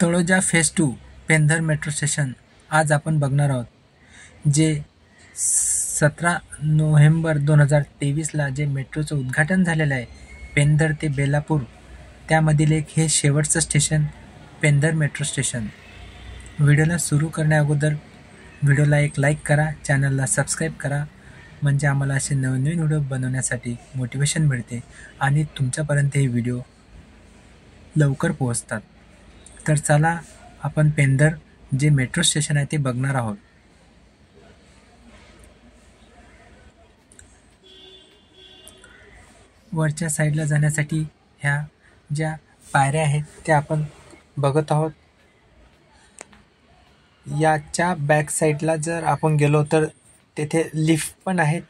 Taloja phase 2 Pendhar metro station आज आपण बघणार आहोत. जे 17 नोव्हेंबर 2023ला जे मेट्रोचं उद्घाटन झालेलं आहे पेंधर ते बेलापूर, त्यामधील एक हे शेवटचं स्टेशन पेंधर मेट्रो स्टेशन. व्हिडिओला सुरू करण्याअगोदर व्हिडिओला एक लाईक करा, चॅनलला सबस्क्राईब करा, म्हणजे आम्हाला असे नवनवीन व्हिडिओ बनवण्यासाठी मोटिवेशन मिळते आणि तुमच्यापर्यंत हे व्हिडिओ लवकर पोहोचतात. तर चला आपण पेंधर जे मेट्रो स्टेशन आहे ते बघणार आहोत. वरच्या साईडला जाण्यासाठी ह्या ज्या पायऱ्या आहेत त्या आपण बघत आहोत. याच्या बॅक साईडला जर आपण गेलो तर तेथे लिफ्ट पण आहेत,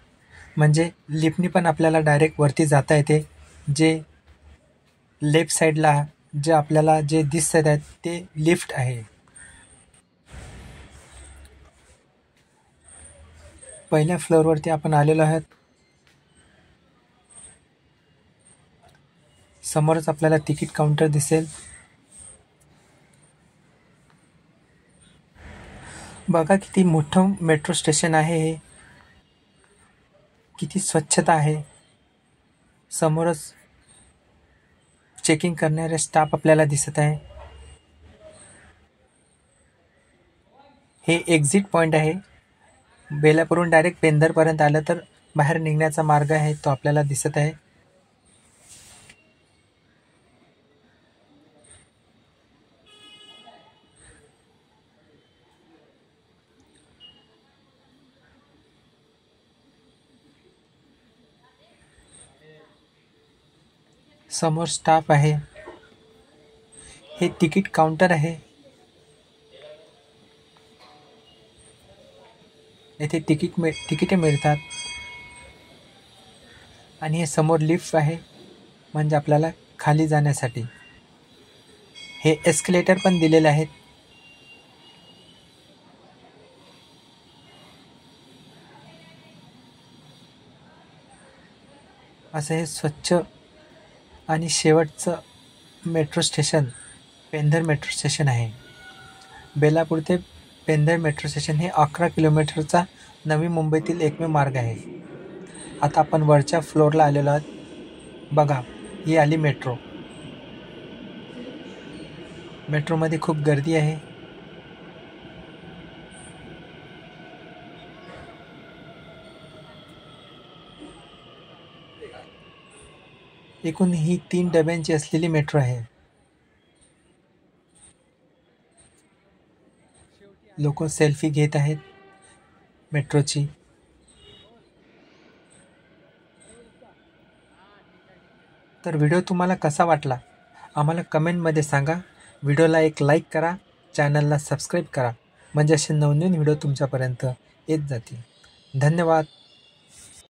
म्हणजे लिफ्टनी पण आपल्याला डायरेक्ट वरती जाता येते. जे लेफ्ट साईडला जे आपल्याला जे दिसत आहेत ते लिफ्ट आहे. पहिल्या फ्लोअरवरती आपण आलेलो आहोत. समोरच आपल्याला तिकीट काउंटर दिसेल. बघा किती मोठं मेट्रो स्टेशन आहे हे, किती स्वच्छता आहे. समोरच चेकिंग करणारे स्टाफ आपल्याला दिसत आहे. हे एक्झिट पॉईंट आहे. बेलापूरहून डायरेक्ट पेंधरपर्यंत आलं तर बाहेर निघण्याचा मार्ग आहे, तो आपल्याला दिसत आहे. समोर स्टाफ आहे. हे तिकीट काउंटर आहे. येथे तिकिटे मिळतात. आणि हे समोर लिफ्ट आहे, म्हणजे आपल्याला खाली जाण्यासाठी. हे एस्केलेटर पण दिलेले आहेत. असं हे स्वच्छ आणि शेवटचं metro station Pendhar metro station आहे. बेलापूर ते पेंधर मेट्रो स्टेशन हे 11 किलोमीटरचा नवी मुंबईतील एकमेव मार्ग आहे. आता आपण वरच्या फ्लोअरला आलेलो आहोत. बघा, ही आली मेट्रो. मेट्रोमध्ये खूप गर्दी आहे. एकूण ही 3 डब्यांची असलेली मेट्रो आहे. लोक सेल्फी घेत आहेत मेट्रोची. तर व्हिडिओ तुम्हाला कसा वाटला आम्हाला कमेंटमध्ये सांगा. व्हिडिओला एक लाईक करा, चॅनलला सबस्क्राईब करा, म्हणजे असे नवनवीन व्हिडिओ तुमच्यापर्यंत येत जातील. धन्यवाद.